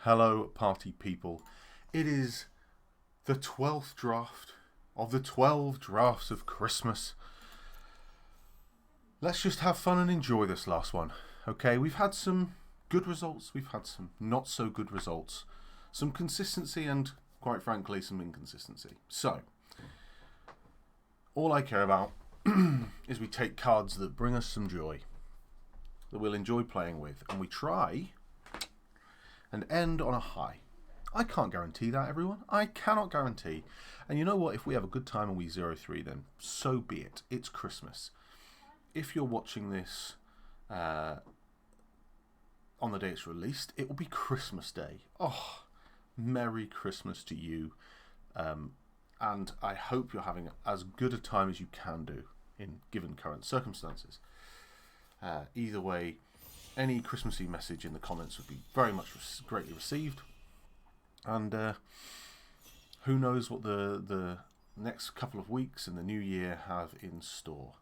Hello, party people. It is the 12th draft of the 12 drafts of Christmas. Let's just have fun and enjoy this last one. Okay, we've had some good results, we've had some not so good results, some consistency and, quite frankly, some inconsistency. So, all I care about is we take cards that bring us some joy, that we'll enjoy playing with, and we try and end on a high. I can't guarantee that, everyone. I cannot guarantee. And you know what? If we have a good time and we 0-3, then so be it. It's Christmas. If you're watching this on the day it's released, it will be Christmas Day. Oh, Merry Christmas to you. And I hope you're having as good a time as you can do in given current circumstances. Either way, any Christmassy message in the comments would be very much greatly received. And who knows what the next couple of weeks in the new year have in store.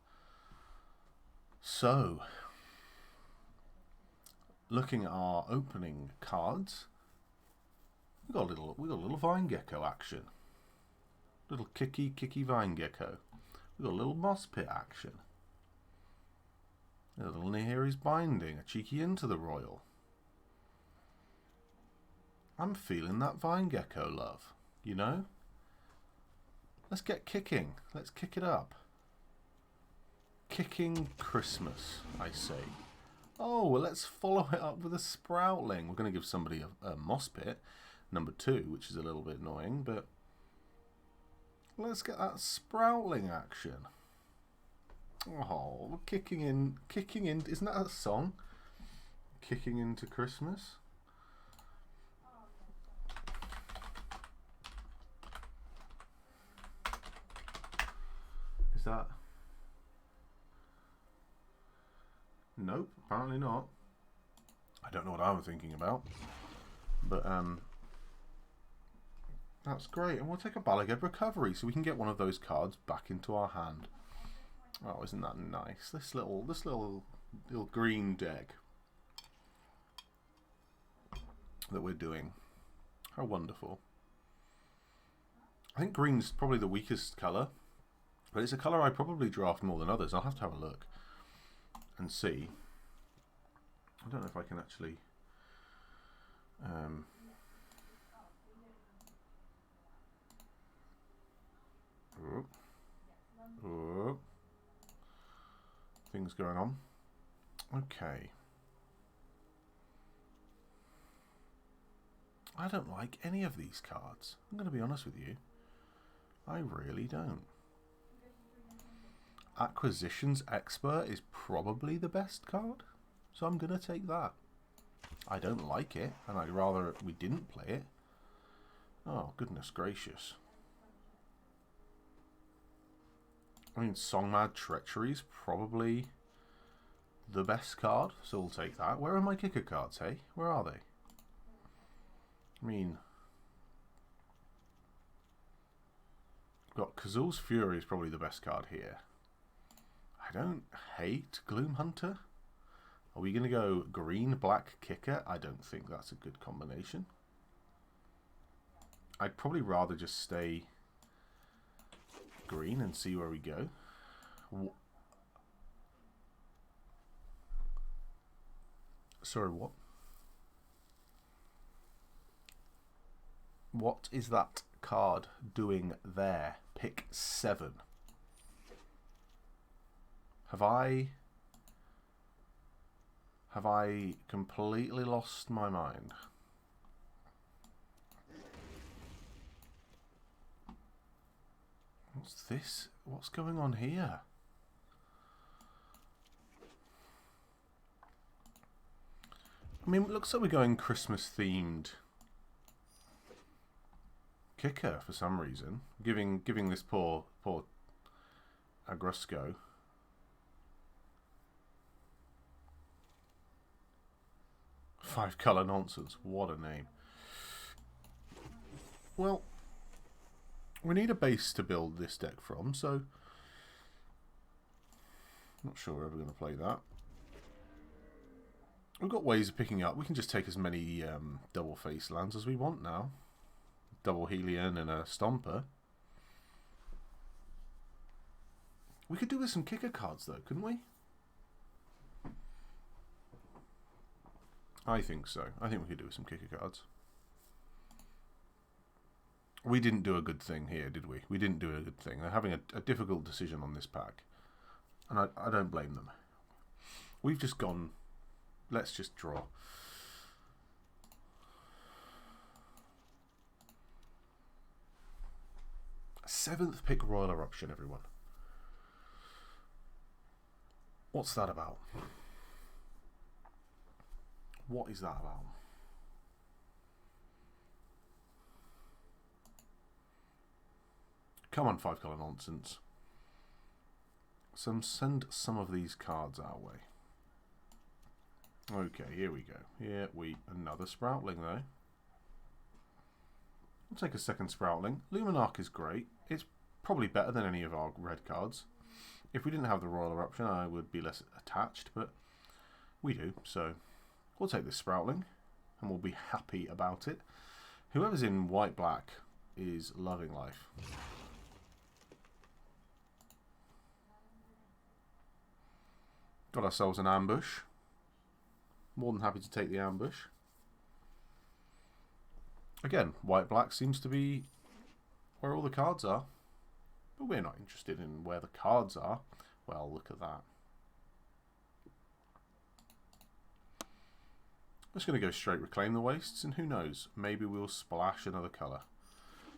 So, looking at our opening cards, we got a little vine gecko action. Little kicky vine gecko. We got a little moss pit action. A little Nahiri's binding, a cheeky into the royal. I'm feeling that vine gecko love, you know? Let's get kicking. Let's kick it up. Kicking Christmas, I say. Oh, well, let's follow it up with a sproutling. We're going to give somebody a moss pit, number 2, which is a little bit annoying, but let's get that sproutling action. Oh, kicking in, isn't that a song? Kicking into Christmas. Is that? Nope, apparently not. I don't know what I was thinking about, but that's great. And we'll take a Balagad recovery so we can get one of those cards back into our hand. Oh, isn't that nice? This little green deck that we're doing. How wonderful. I think green's probably the weakest colour, but it's a colour I probably draft more than others. I'll have to have a look and see. I don't know if I can actually things going on. Okay. I don't like any of these cards. I'm going to be honest with you. I really don't. Acquisitions Expert is probably the best card, so I'm going to take that. I don't like it, and I'd rather we didn't play it. Oh, goodness gracious. I mean, Songmad Treachery is probably the best card, so we'll take that. Where are my kicker cards, hey? Where are they? I mean, got Kazul's Fury is probably the best card here. I don't hate Gloom Hunter. Are we going to go green, black, kicker? I don't think that's a good combination. I'd probably rather just stay green and see where we go. Sorry, what? What is that card doing there? Pick 7. Have I completely lost my mind? What's this? What's going on here? I mean, it looks like we're going Christmas themed kicker for some reason. Giving this poor Agrusco five colour nonsense. What a name. Well, we need a base to build this deck from, so not sure we're ever going to play that. We've got ways of picking up. We can just take as many double face lands as we want now. Double Helion and a Stomper. We could do with some kicker cards though, couldn't we? I think so. I think we could do with some kicker cards. We didn't do a good thing here, did we? We didn't do a good thing. They're having a difficult decision on this pack. And I don't blame them. We've just gone, let's just draw. Seventh pick Royal Eruption, everyone. What's that about? What is that about? Come on, 5-colour nonsense. Send some of these cards our way. Okay, here we go. Another Sproutling though. We'll take a second Sproutling. Luminarch is great. It's probably better than any of our red cards. If we didn't have the Royal Eruption, I would be less attached, but we do, so we'll take this Sproutling and we'll be happy about it. Whoever's in white-black is loving life. Got ourselves an ambush. More than happy to take the ambush. Again, white-black seems to be where all the cards are. But we're not interested in where the cards are. Well, look at that. I'm just going to go straight Reclaim the Wastes, and who knows, maybe we'll splash another colour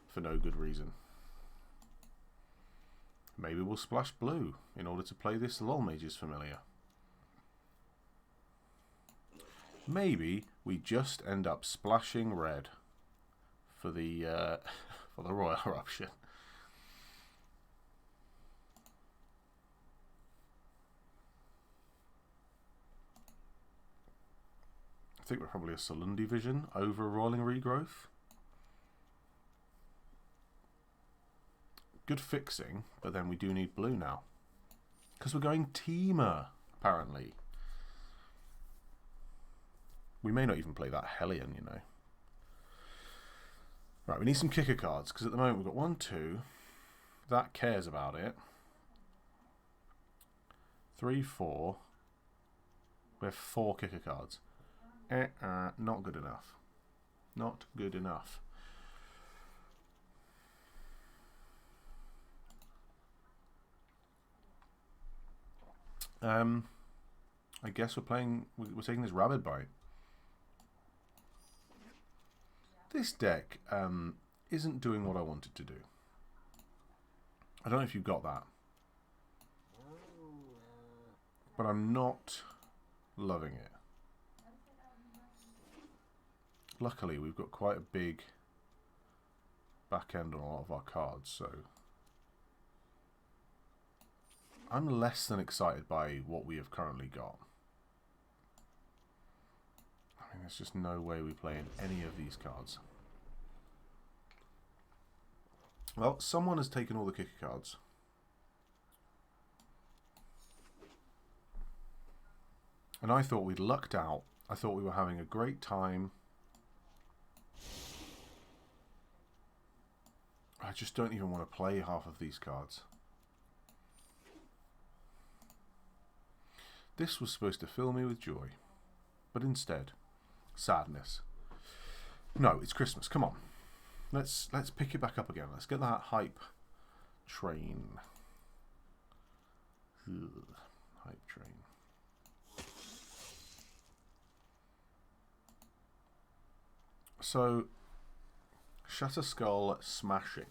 for no good reason. Maybe we'll splash blue in order to play this Lol Mages Familiar. Maybe we just end up splashing red for the Royal Eruption. I think we're probably a Solundi Vision over a Rolling Regrowth. Good fixing, but then we do need blue now. Because we're going Teamer, apparently. We may not even play that Hellion, you know. Right, we need some kicker cards, because at the moment we've got 1, 2. That cares about it. 3, 4. We have 4 kicker cards. Not good enough. Not good enough. I guess we're taking this Rabid Bite. This deck isn't doing what I wanted to do. I don't know if you got that. But I'm not loving it. Luckily, we've got quite a big back end on a lot of our cards, so I'm less than excited by what we have currently got. I mean, there's just no way we play in any of these cards. Well, someone has taken all the kicker cards. And I thought we'd lucked out. I thought we were having a great time. I just don't even want to play half of these cards. This was supposed to fill me with joy, but instead, sadness. No, it's Christmas. Come on, let's pick it back up again. Let's get that hype train. Ugh, hype train. So, Shatter Skull Smashing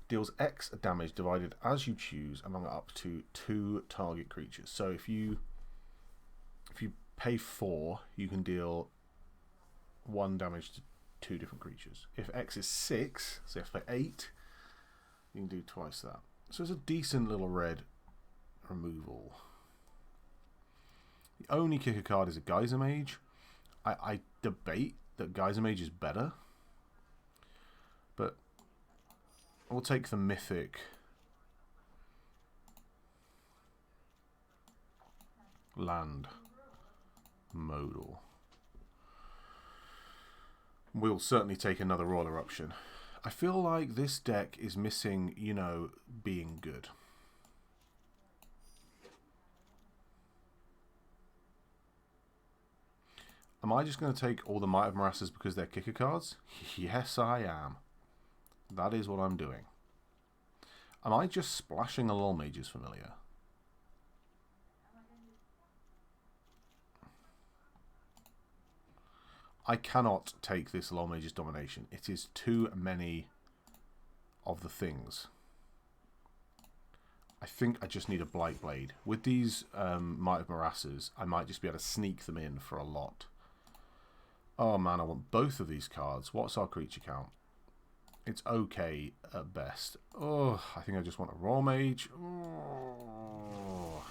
deals X damage divided as you choose among up to 2 target creatures. So if you pay 4, you can deal 1 damage to 2 different creatures. If X is 6, so if for 8, you can do twice that. So it's a decent little red removal. The only kicker card is a Geyser Mage. I debate that Geyser Mage is better, but we'll take the mythic land modal. We'll certainly take another Royal Eruption. I feel like this deck is missing, you know, being good. Am I just going to take all the Might of Morasses because they're kicker cards? Yes, I am. That is what I'm doing. Am I just splashing a Lol Mage's Familiar? I cannot take this Lol Mage's Domination. It is too many of the things. I think I just need a Blight Blade. With these Might of Morasses, I might just be able to sneak them in for a lot. Oh man, I want both of these cards. What's our creature count? It's okay at best. Oh, I think I just want a Royal Mage. Oh.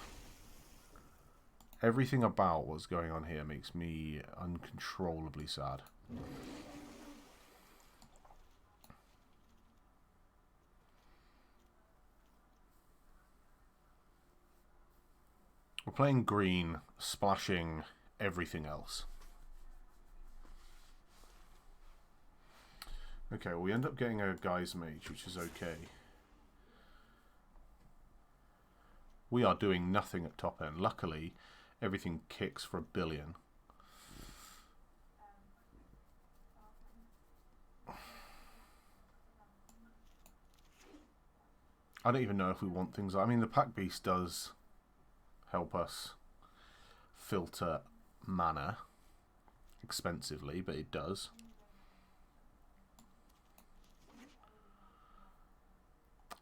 Everything about what's going on here makes me uncontrollably sad. We're playing green, splashing everything else. Okay, well, we end up getting a Guy's Mage, which is okay. We are doing nothing at top end. Luckily, everything kicks for 1 billion. I don't even know if we want things. I mean, the Pack Beast does help us filter mana expensively, but it does.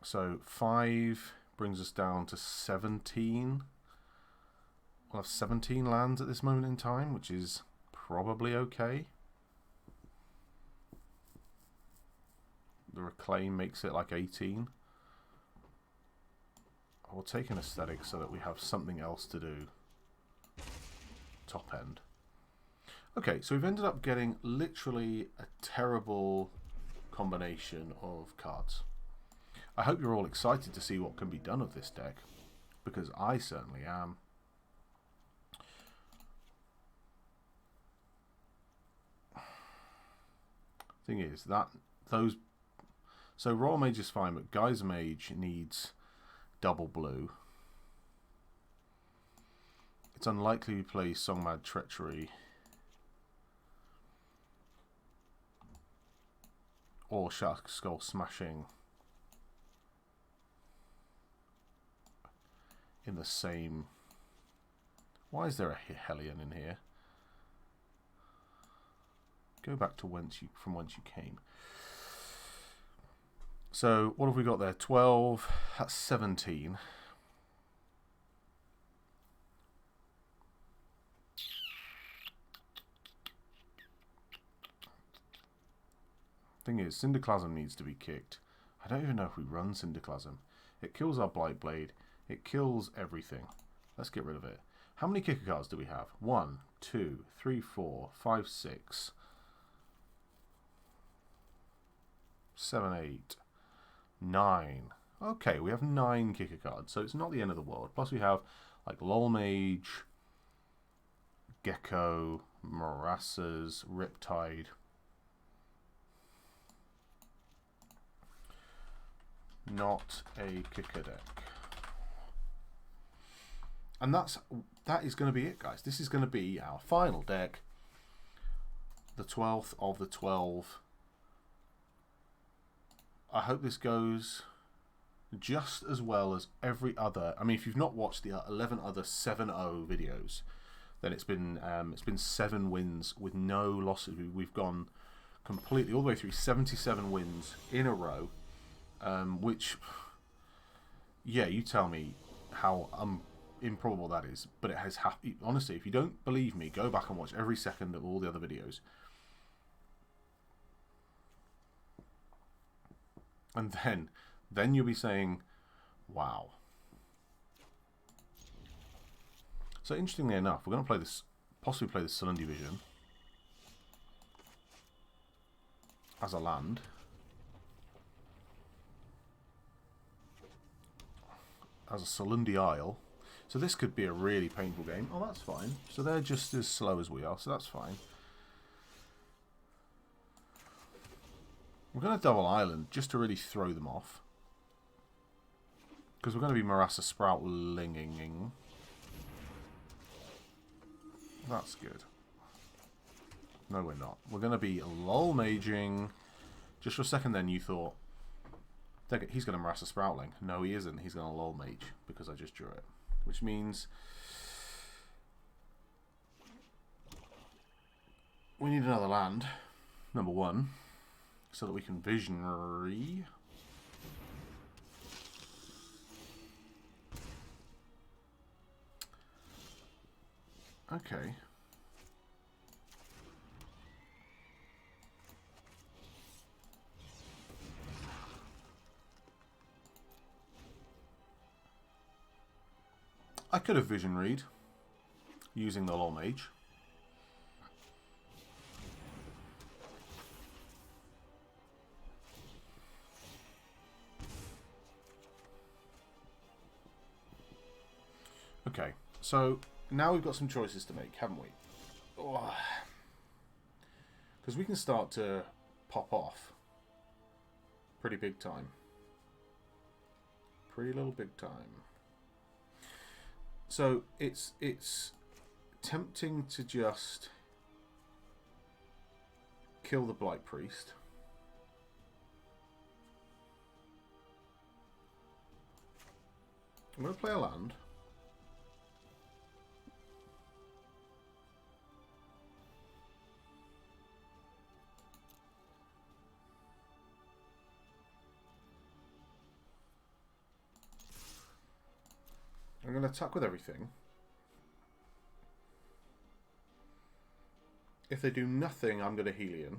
So 5 brings us down to 17. We'll have 17 lands at this moment in time, which is probably okay. The Reclaim makes it like 18. I'll take an Aesthetic so that we have something else to do. Top end. Okay, so we've ended up getting literally a terrible combination of cards. I hope you're all excited to see what can be done with this deck, because I certainly am. Thing is that those, so Royal Mage is fine, but Guy's Mage needs double blue. It's unlikely we play Songmad Treachery or Shark Skull Smashing in the same. Why is there a Hellion in here? Go back to from whence you came. So what have we got there? 12. That's 17. Thing is, Cinderclasm needs to be kicked. I don't even know if we run Cinderclasm. It kills our Blight Blade. It kills everything. Let's get rid of it. How many kicker cards do we have? 1, 2, 3, 4, 5, 6, 7, 8, 9. Okay, we have 9 kicker cards, so it's not the end of the world. Plus we have like Lol Mage, Gecko, Morasses, Riptide. Not a kicker deck. And that is going to be it, guys. This is going to be our final deck. The 12th of the 12. I hope this goes just as well as every other. I mean, if you've not watched the 11 other 7-0 videos, then it's been 7 wins with no losses. We've gone completely all the way through 77 wins in a row, which, yeah, you tell me how improbable that is, but it has happened. Honestly, if you don't believe me, go back and watch every second of all the other videos. And then you'll be saying, wow. So interestingly enough, we're going to play this, possibly play the Saloon Vision as a land. As a Salundi Isle. So this could be a really painful game. Oh, that's fine. So they're just as slow as we are, so that's fine. We're going to double island just to really throw them off. Because we're going to be Marassa Sproutlinging. That's good. No, we're not. We're going to be lol maging. Just for a second then you thought, he's going to Marassa Sproutling. No, he isn't. He's going to lol mage because I just drew it. Which means we need another land, number one, so that we can visionary. Okay. I could have visionaried using the lol mage. Okay, so now we've got some choices to make, haven't we? Because we can start to pop off pretty big time. Pretty little big time. So it's tempting to just kill the Blight Priest. I'm going to play a land. I'm going to attack with everything. If they do nothing, I'm going to Helion.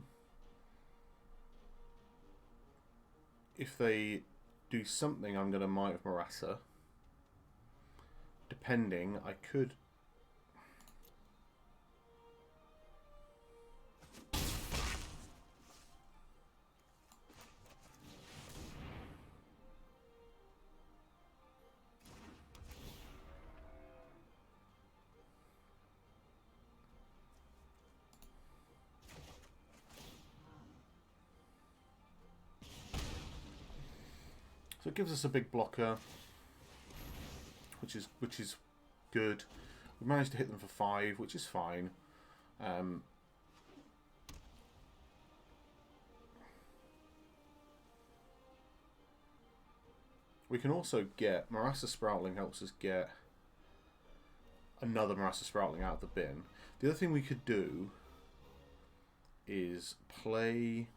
If they do something, I'm going to Might of Marassa. Depending, I could... So it gives us a big blocker, which is good. We managed to hit them for 5, which is fine. We can also get Marassa Sproutling helps us get another Marassa Sproutling out of the bin. The other thing we could do is play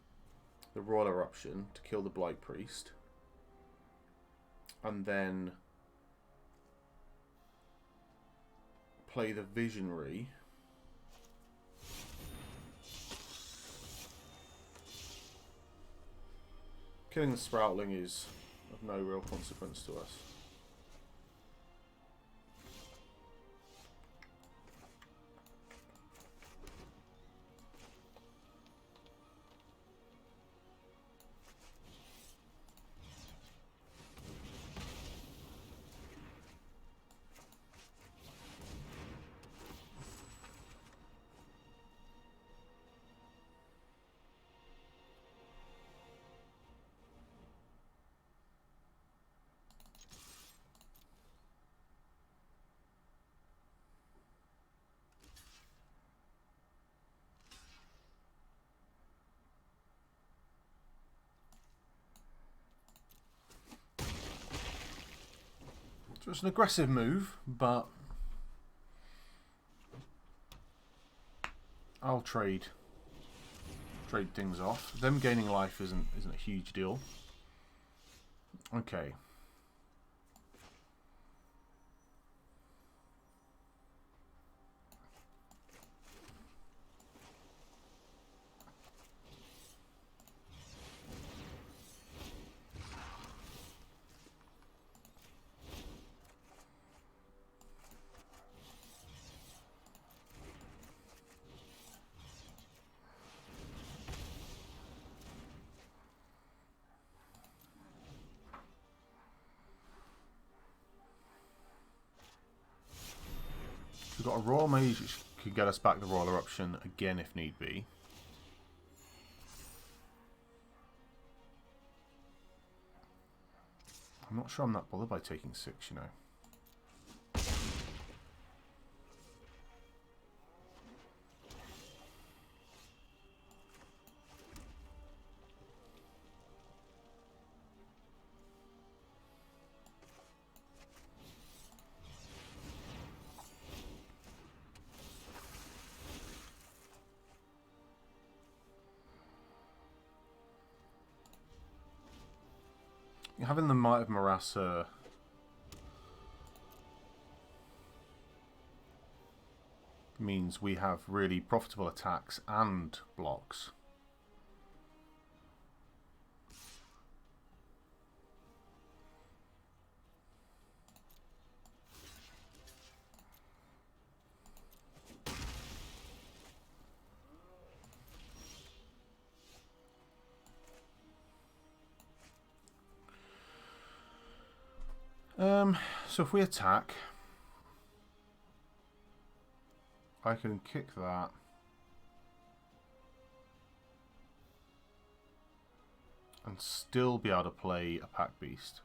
the Royal Eruption to kill the Blight Priest. And then play the Visionary. Killing the Sproutling is of no real consequence to us. So it's an aggressive move, but I'll trade things off. Them gaining life isn't a huge deal. Okay. We've got a Royal Mage which could get us back the Royal Eruption again if need be. I'm not sure I'm that bothered by taking 6, you know. Having the Might of Marasa means we have really profitable attacks and blocks. So if we attack, I can kick that. And still be able to play a Pack Beast.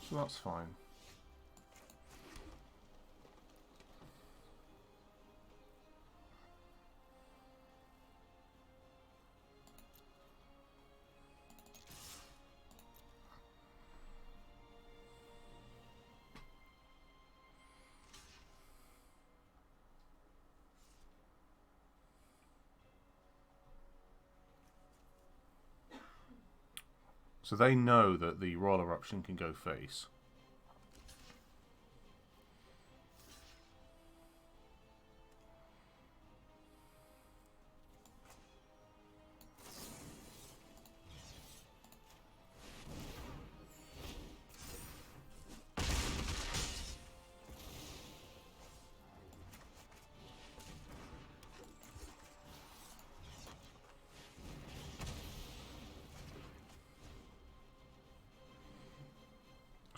So that's fine. So they know that the Royal Eruption can go face.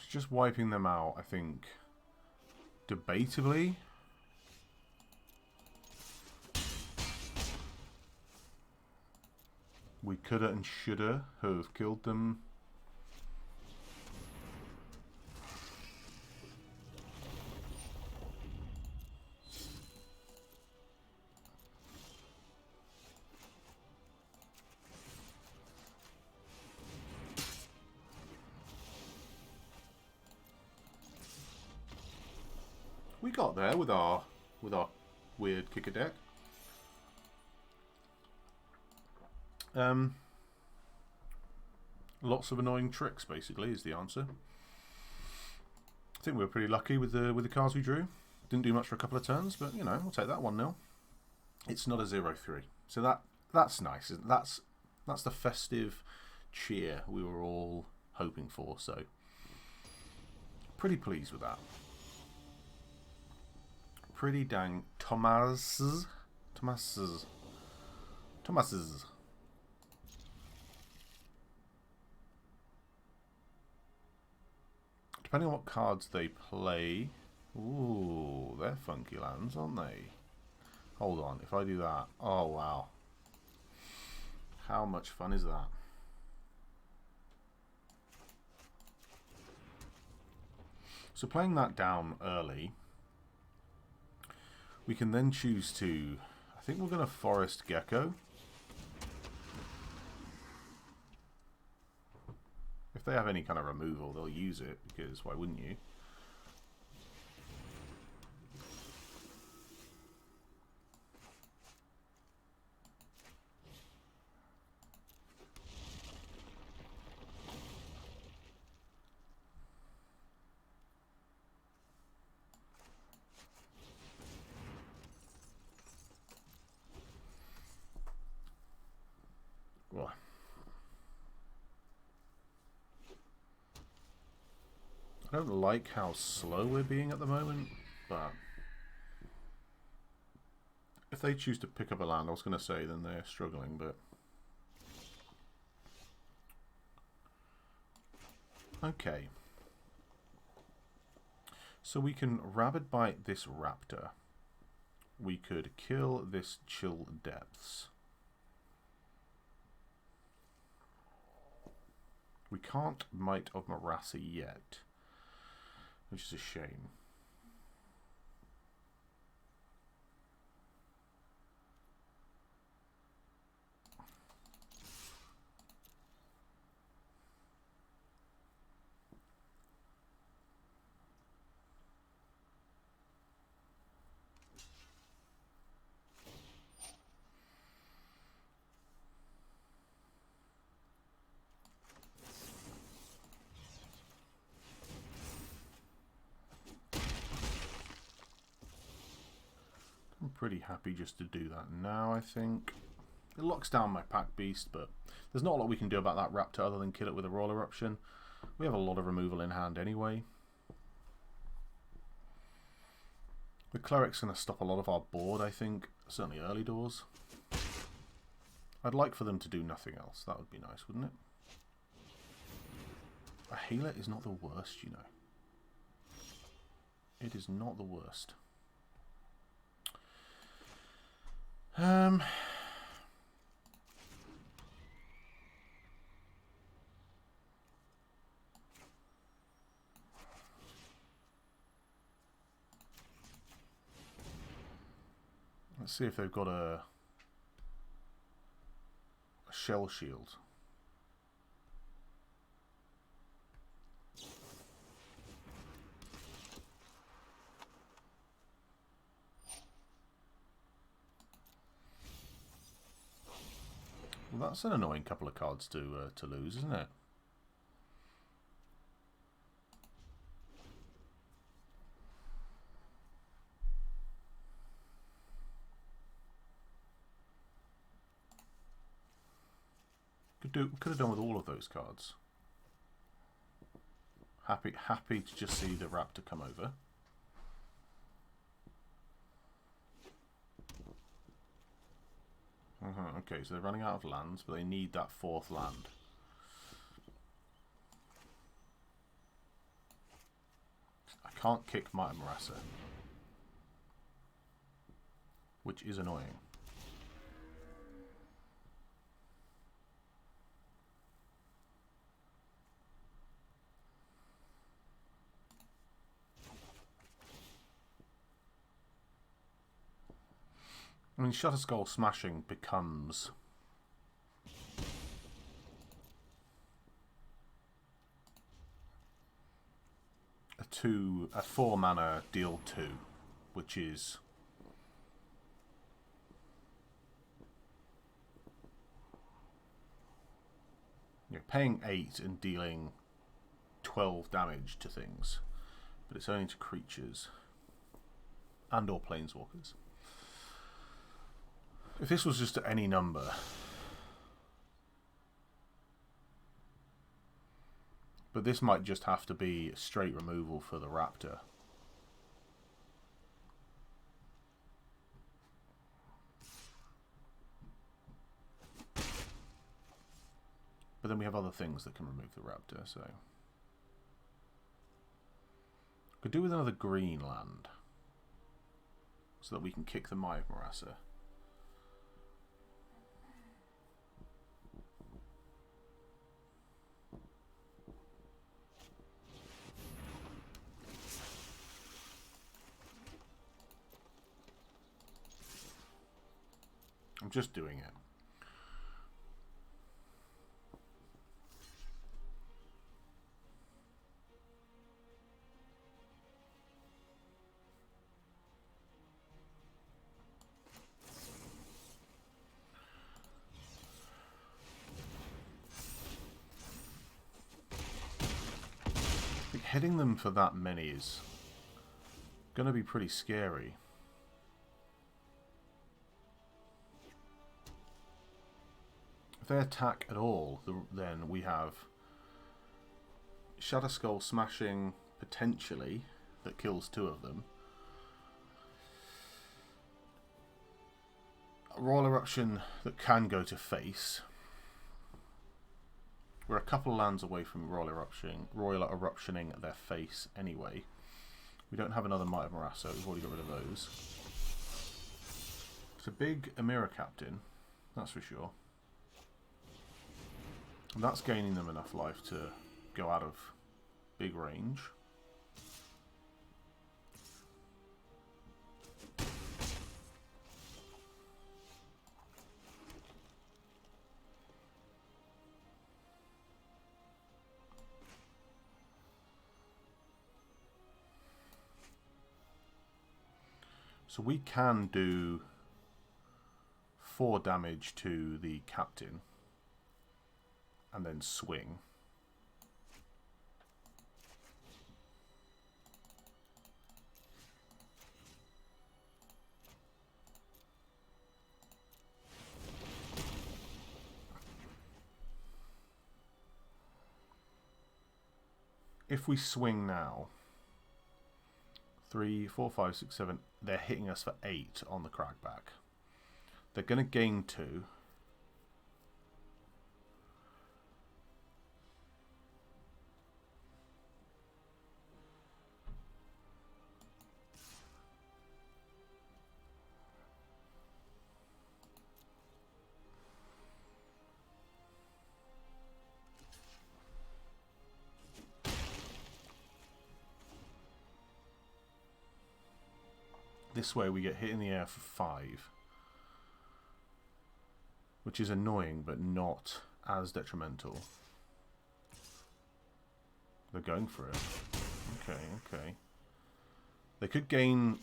Just wiping them out, I think, debatably. We coulda and shoulda have killed them. We got there with our weird kicker deck. Lots of annoying tricks, basically, is the answer. I think we were pretty lucky with the cards we drew. Didn't do much for a couple of turns, but you know, we'll take that 1-0. It's not a 0-3, so that's nice. That's the festive cheer we were all hoping for. So pretty pleased with that. Pretty dang Thomas's. Depending on what cards they play. Ooh, they're funky lands, aren't they? Hold on, if I do that. Oh, wow. How much fun is that? So playing that down early, we can then choose to, I think we're going to Forest Gecko. If they have any kind of removal, they'll use it, because why wouldn't you? Well, I don't like how slow we're being at the moment, but if they choose to pick up a land, I was going to say then they're struggling, but okay. So we can rabid bite this raptor. We could kill this chill depths. We can't Might of Marassa yet, which is a shame. I'm pretty happy just to do that now, I think. It locks down my pack beast, but there's not a lot we can do about that raptor other than kill it with a roll eruption. We have a lot of removal in hand anyway. The cleric's going to stop a lot of our board, I think. Certainly early doors. I'd like for them to do nothing else. That would be nice, wouldn't it? A healer is not the worst, you know. It is not the worst. Let's see if they've got a shell shield. Well, that's an annoying couple of cards to lose, isn't it? Could have done with all of those cards. Happy to just see the raptor come over. Okay, so they're running out of lands, but they need that fourth land. I can't kick Might of Marassa, which is annoying. I mean, Shutter Skull smashing becomes a 4 mana deal 2, which is you're paying 8 and dealing 12 damage to things, but it's only to creatures and or planeswalkers. If this was just at any number, but this might just have to be straight removal for the raptor. But then we have other things that can remove the raptor, so could do with another green land so that we can kick the Might of Marassa. I'm just doing it. I think hitting them for that many is going to be pretty scary. If they attack at all, then we have Shadow Skull smashing potentially that kills 2 of them. A Royal Eruption that can go to face. We're a couple of lands away from Royal Eruptioning their face anyway. We don't have another Might of Morass, so we've already got rid of those. It's a big Amira Captain, that's for sure. And that's gaining them enough life to go out of big range. So we can do 4 damage to the captain and then swing. If we swing now, 3, 4, 5, 6, 7, they're hitting us for 8 on the crackback. They're going to gain 2. This way we get hit in the air for 5. Which is annoying, but not as detrimental. They're going for it. Okay, okay. They could gain...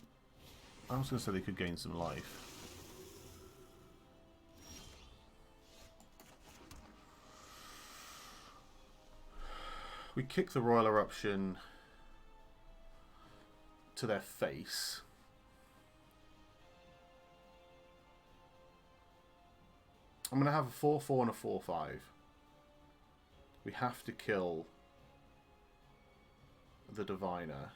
I was going to say they could gain some life. We kick the Royal Eruption to their face. I'm going to have a 4-4 and a 4-5. We have to kill the Diviner.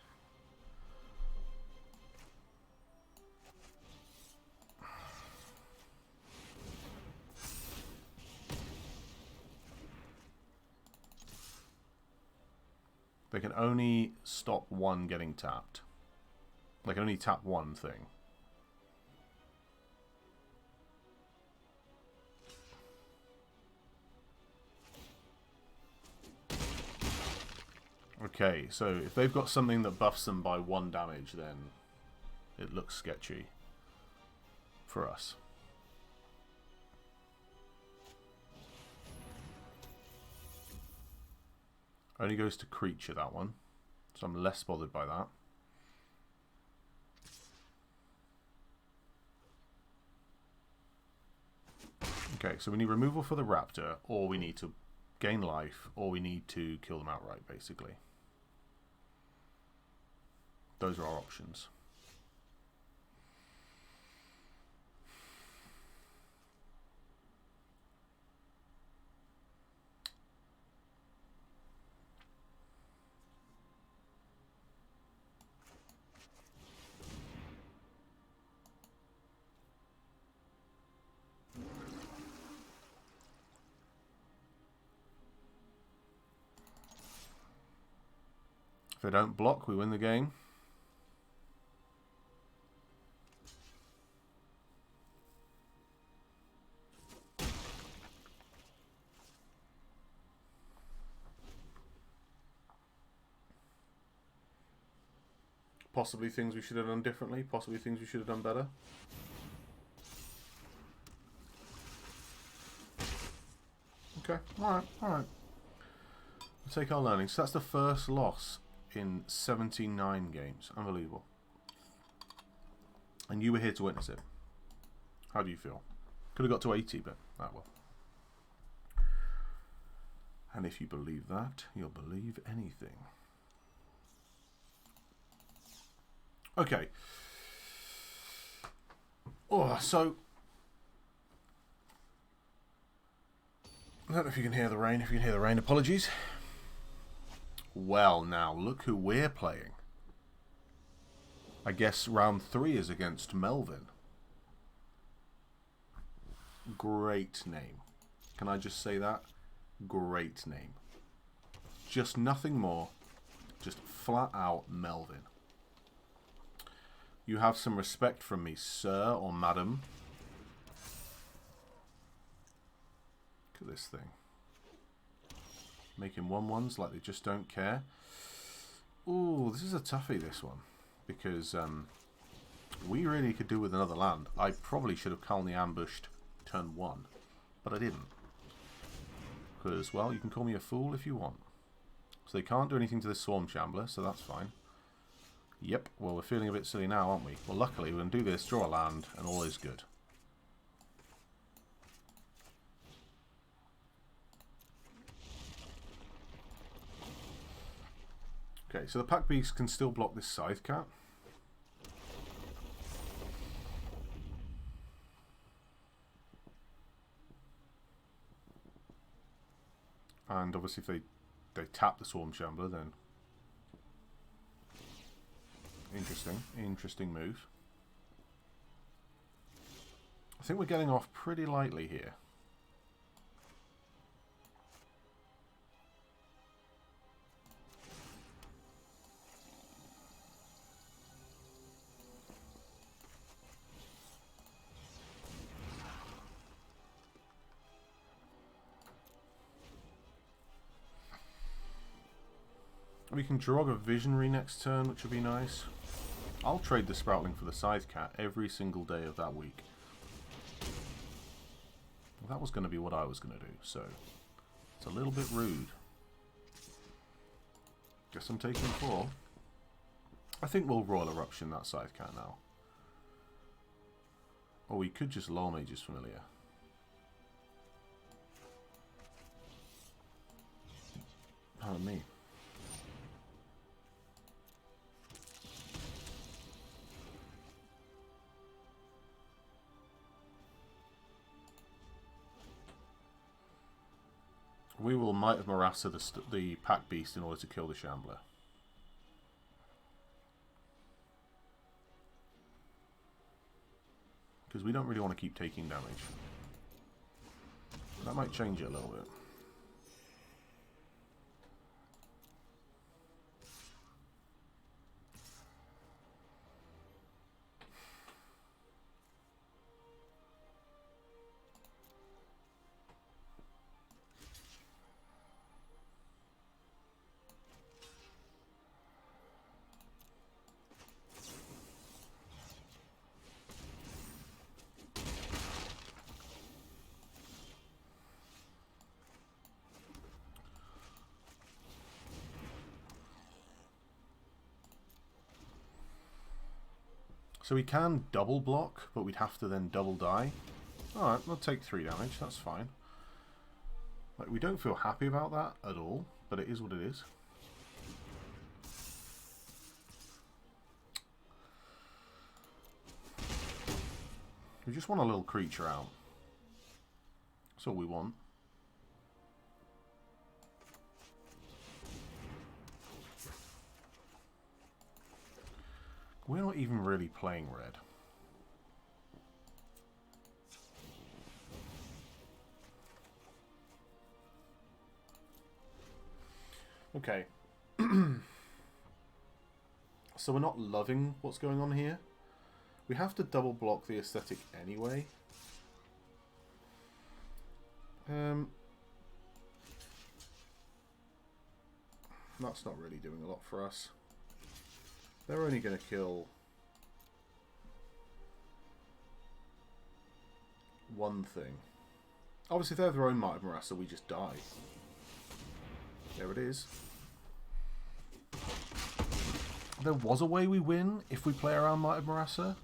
They can only stop 1 getting tapped. They can only tap 1 thing. Okay, so if they've got something that buffs them by 1 damage, then it looks sketchy for us. Only goes to creature, that one. So I'm less bothered by that. Okay, so we need removal for the raptor, or we need to gain life, or we need to kill them outright, basically. Those are our options. If they don't block, we win the game. Possibly things we should have done differently. Possibly things we should have done better. Okay, alright, alright. We'll take our learnings. So that's the first loss in 79 games. Unbelievable. And you were here to witness it. How do you feel? Could have got to 80, but that will. And if you believe that, you'll believe anything. Okay. Oh, so don't know if you can hear the rain. If you can hear the rain, apologies. Well, now, look who we're playing. I guess round 3 is against Melvin. Great name. Can I just say that? Great name. Just nothing more. Just flat out Melvin. You have some respect from me, sir or madam. Look at this thing. Making 1-1s like they just don't care. Ooh, this is a toughie, this one. Because we really could do with another land. I probably should have calmly ambushed turn 1. But I didn't. Because, well, you can call me a fool if you want. So they can't do anything to this Swarm Shambler, so that's fine. Yep, well, we're feeling a bit silly now, aren't we? Well, luckily, we can do this, draw a land, and all is good. Okay, so the Pack Beast can still block this Scythe Cat. And obviously if they tap the Swarm Shambler, then... Interesting move. I think we're getting off pretty lightly here. We can draw a Visionary next turn, which would be nice. I'll trade the Sproutling for the Scythe Cat every single day of that week. Well, that was going to be what I was going to do, so it's a little bit rude. Guess I'm taking 4. I think we'll Royal Eruption that Scythe Cat now. Or we could just Lore Mage's Familiar. Pardon me. We will Might of Marassa the Pack Beast in order to kill the Shambler. Because we don't really want to keep taking damage. That might change it a little bit. So we can double block, but we'd have to then double die. Alright, we'll take 3 damage, that's fine. Like, we don't feel happy about that at all, but it is what it is. We just want a little creature out. That's all we want. We're not even really playing red. Okay. So we're not loving what's going on here. We have to double block the aesthetic anyway. That's not really doing a lot for us. They're only going to kill one thing. Obviously, if they have their own Might of Marassa, we just die. There it is. There was a way we win if we play around Might of Marassa.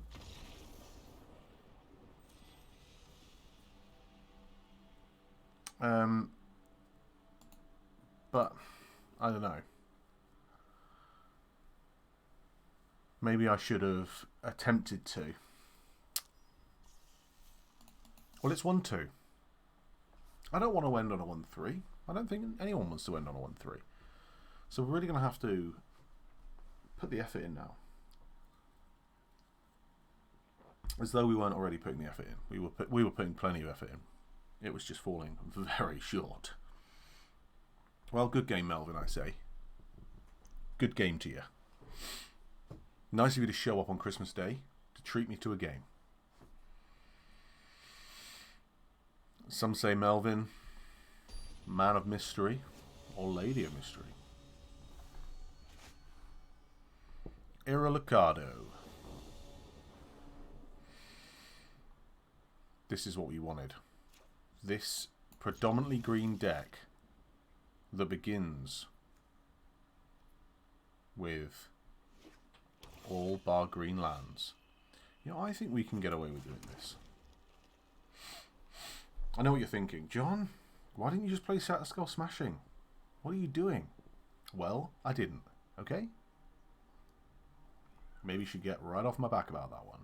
But I don't know. Maybe I should have attempted to. Well, it's 1-2. I don't want to end on a 1-3. I don't think anyone wants to end on a 1-3. So we're really going to have to put the effort in now. As though we weren't already putting the effort in. We were putting plenty of effort in. It was just falling very short. Well, good game, Melvin, I say. Good game to you. Nice of you to show up on Christmas Day to treat me to a game. Some say Melvin, man of mystery, or lady of mystery. Iralicado. This is what we wanted. This predominantly green deck that begins with all bar green lands. You know, I think we can get away with doing this. I know what you're thinking. John, why didn't you just play Shattered Skull Smashing? What are you doing? Well, I didn't, okay? Maybe you should get right off my back about that one.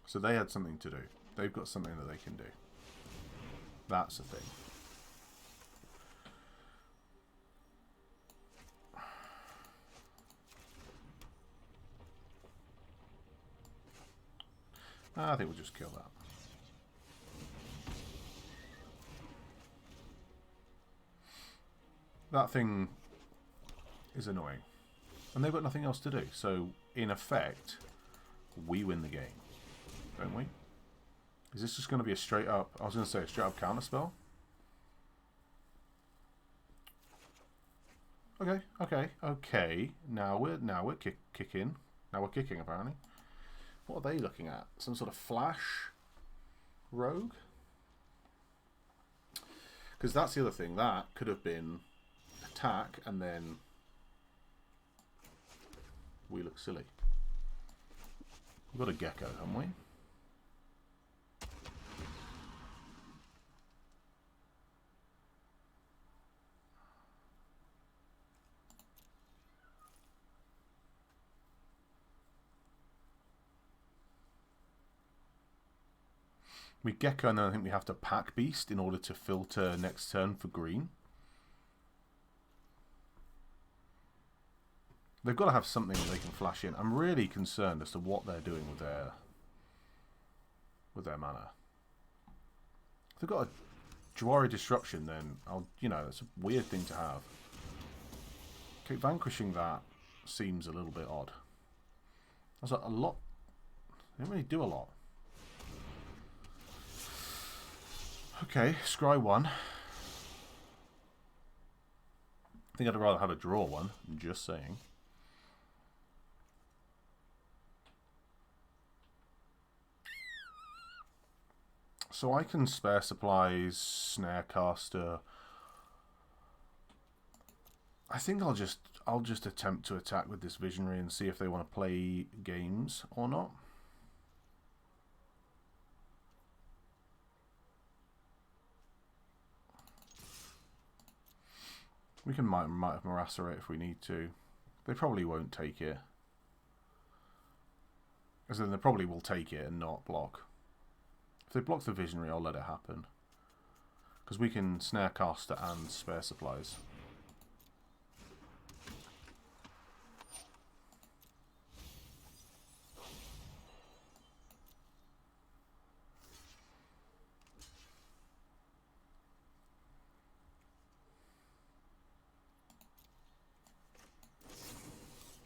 So they had something to do. They've got something that they can do. That's the thing. I think we'll just kill that. That thing is annoying. And they've got nothing else to do. So, in effect, we win the game. Don't we? Is this just going to be a straight up... I was going to say a straight up counter spell? Okay. Now we're kicking. Now we're kicking, apparently. What are they looking at? Some sort of flash rogue? Because that's the other thing. That could have been attack and then we look silly. We've got a gecko, haven't we? We Gecko, and then I think we have to pack Beast in order to filter next turn for green. They've got to have something that they can flash in. I'm really concerned as to what they're doing with their mana. If they've got a Jwari Disruption, then that's a weird thing to have. Okay, vanquishing that seems a little bit odd. That's a lot. They don't really do a lot. Okay, scry one. I think I'd rather have a draw one, just saying. So I can spare supplies, Snarecaster. I think I'll just attempt to attack with this Visionary and see if they want to play games or not. We can might have Morassarate if we need to. They probably won't take it. As in, they probably will take it and not block. If they block the Visionary, I'll let it happen. Because we can Snarecaster and spare supplies.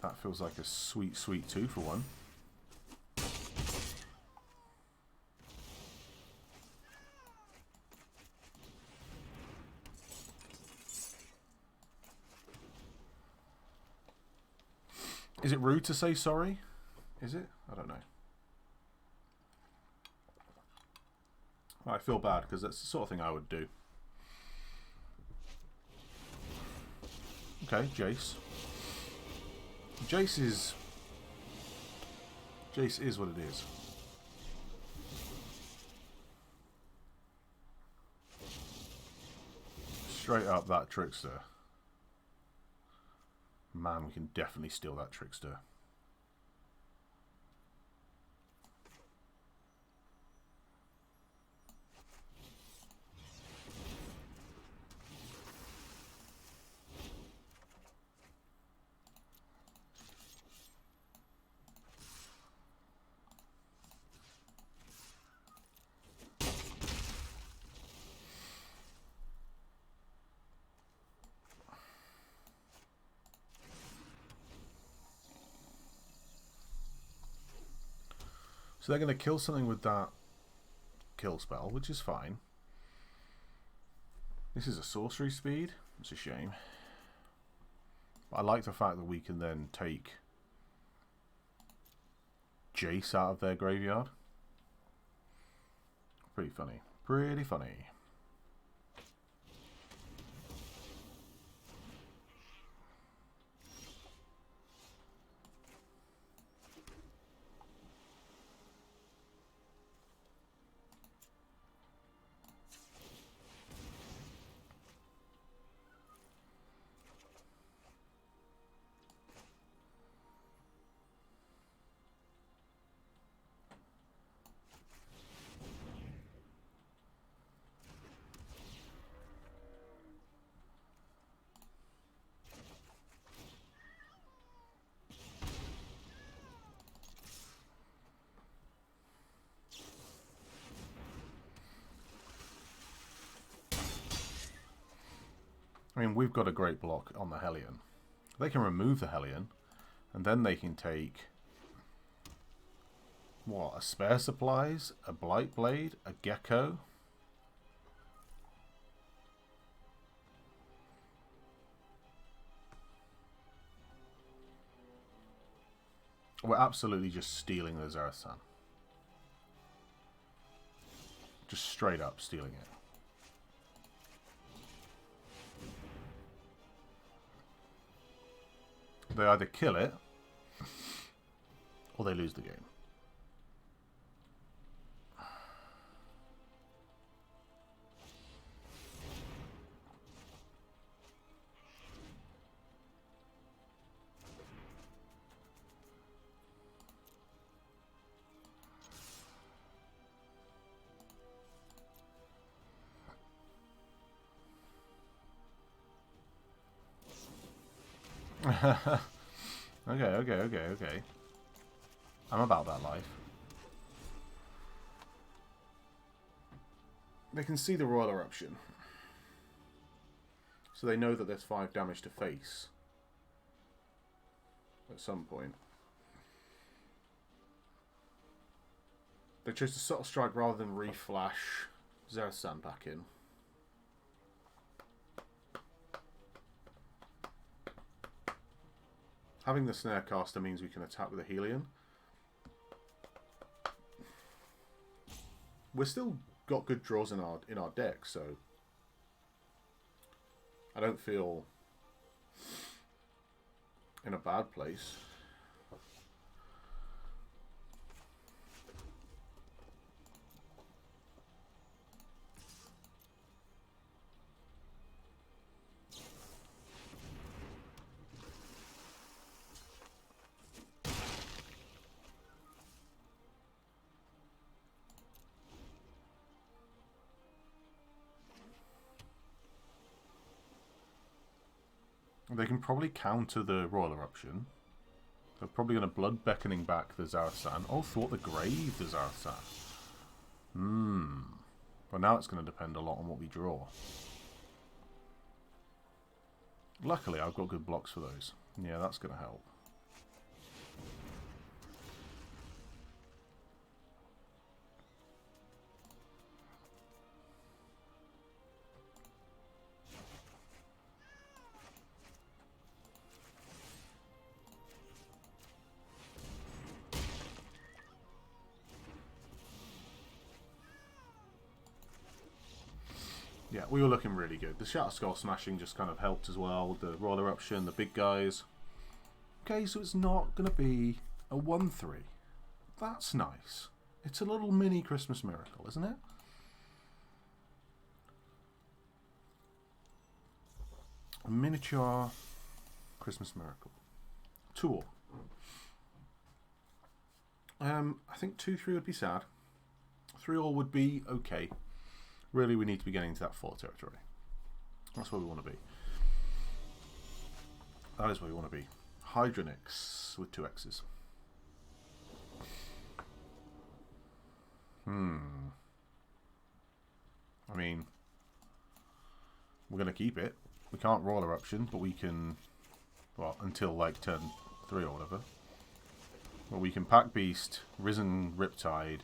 That feels like a sweet, sweet 2 for 1. Is it rude to say sorry? Is it? I don't know. I feel bad because that's the sort of thing I would do. Okay, Jace. Jace is what it is. Straight up that trickster. Man, we can definitely steal that Trickster. So they're going to kill something with that kill spell, which is fine. This is a sorcery speed. It's a shame. But I like the fact that we can then take Jace out of their graveyard. Pretty funny. Pretty funny. I mean, we've got a great block on the Hellion. They can remove the Hellion, and then they can take... what? A Spare Supplies, a Blight Blade, a Gecko. We're absolutely just stealing the Zarasan. Just straight up stealing it. They either kill it, or they lose the game. Okay. I'm about that life. They can see the Royal Eruption. So they know that there's 5 damage to face. At some point. They chose to Subtle Strike rather than reflash Zarasan back in. Having the Snarecaster means we can attack with a Hellion. We're still got good draws in our deck, so I don't feel in a bad place. They can probably counter the Royal Eruption. They're probably going to Blood Beckoning back the Zarasan. Oh, Thwart the Grave the Zarasan. Well, now it's going to depend a lot on what we draw. Luckily, I've got good blocks for those. Yeah, that's going to help. Yeah, we were looking really good. The Shatter Skull smashing just kind of helped as well. The Royal Eruption, the big guys. Okay, so it's not going to be a 1-3. That's nice. It's a little mini Christmas miracle, isn't it? A miniature Christmas Miracle. 2-all. I think 2-3 would be sad. 3-all would be okay. Really, we need to be getting into that 4 territory. That's where we want to be. That is where we want to be. Hydronix with 2 X's. I mean, we're going to keep it. We can't roll eruption, but we can, well, until like turn 3 or whatever. Well, we can pack beast, risen riptide.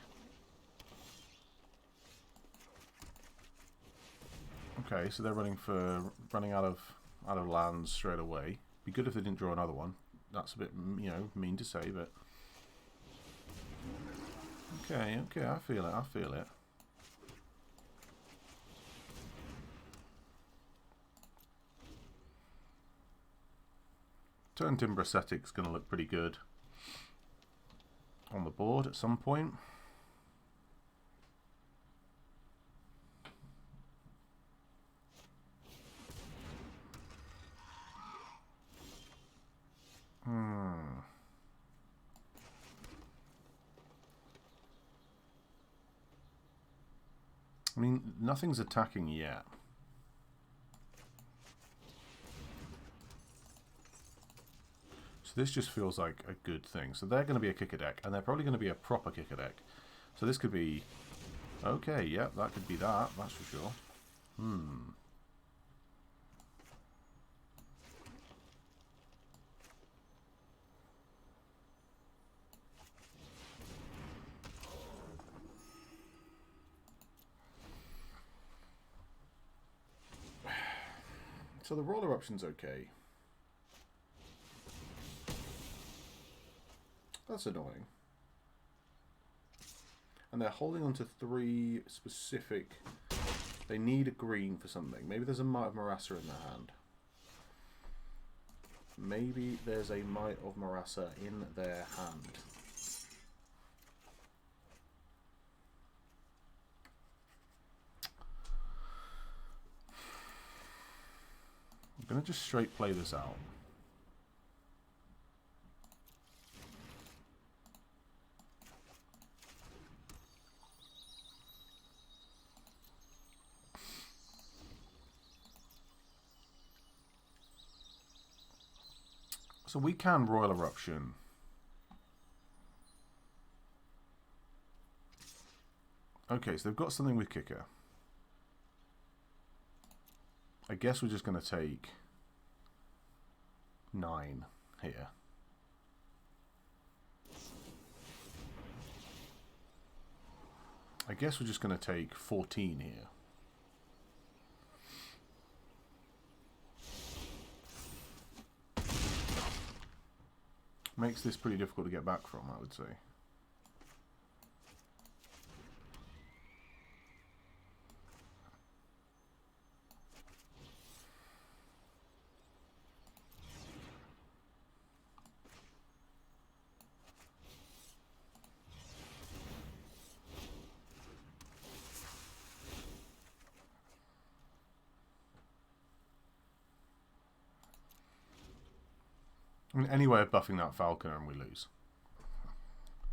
Okay, so they're running out of lands straight away. Be good if they didn't draw another one. That's a bit, you know, mean to say, but okay, I feel it. Turn Timber Ascetic's going to look pretty good on the board at some point. I mean, nothing's attacking yet. So this just feels like a good thing. So they're going to be a kicker deck, and they're probably going to be a proper kicker deck. So this could be... Okay, yep, that could be that, that's for sure. So the roller option's okay. That's annoying. And they're holding on to 3 specific... They need a green for something. Maybe there's a Might of Marassa in their hand. Maybe there's a Might of Marassa in their hand. I'm going to just straight play this out. So we can Royal Eruption. Okay, so they've got something with kicker. I guess we're just going to take 9 here. I guess we're just going to take 14 here. Makes this pretty difficult to get back from, I would say. I mean, any way of buffing that Falconer and we lose.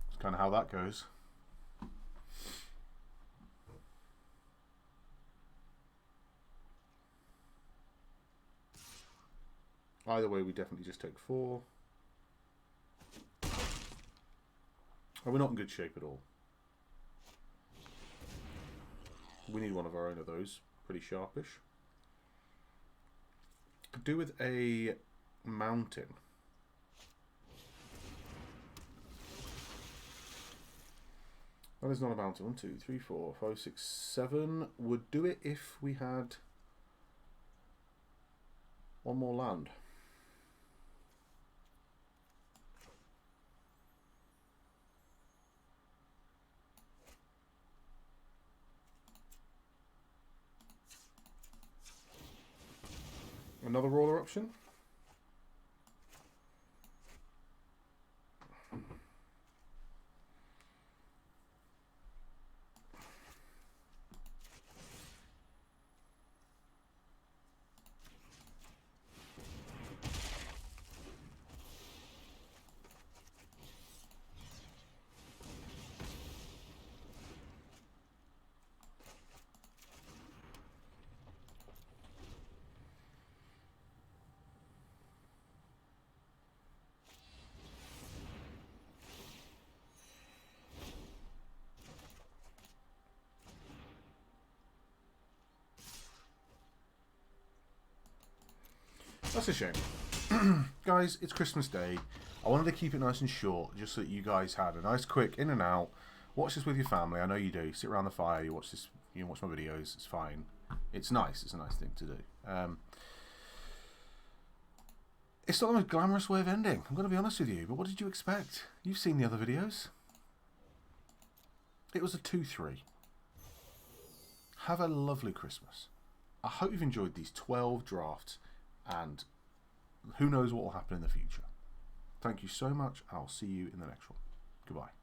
It's kind of how that goes. Either way, we definitely just take 4. And we're not in good shape at all. We need one of our own of those. Pretty sharpish. Could do with a mountain. That is not a mountain. 1, 2, 3, 4, 5, 6, 7. Would do it if we had one more land. Another roller option. That's a shame. Guys, it's Christmas Day. I wanted to keep it nice and short, just so that you guys had a nice, quick in and out. Watch this with your family. I know you do. Sit around the fire. You watch this. You watch my videos. It's fine. It's nice. It's a nice thing to do. It's not the most glamorous way of ending. I'm going to be honest with you. But what did you expect? You've seen the other videos. It was a 2-3. Have a lovely Christmas. I hope you've enjoyed these 12 drafts, and who knows what will happen in the future. Thank you so much. I'll see you in the next one. Goodbye.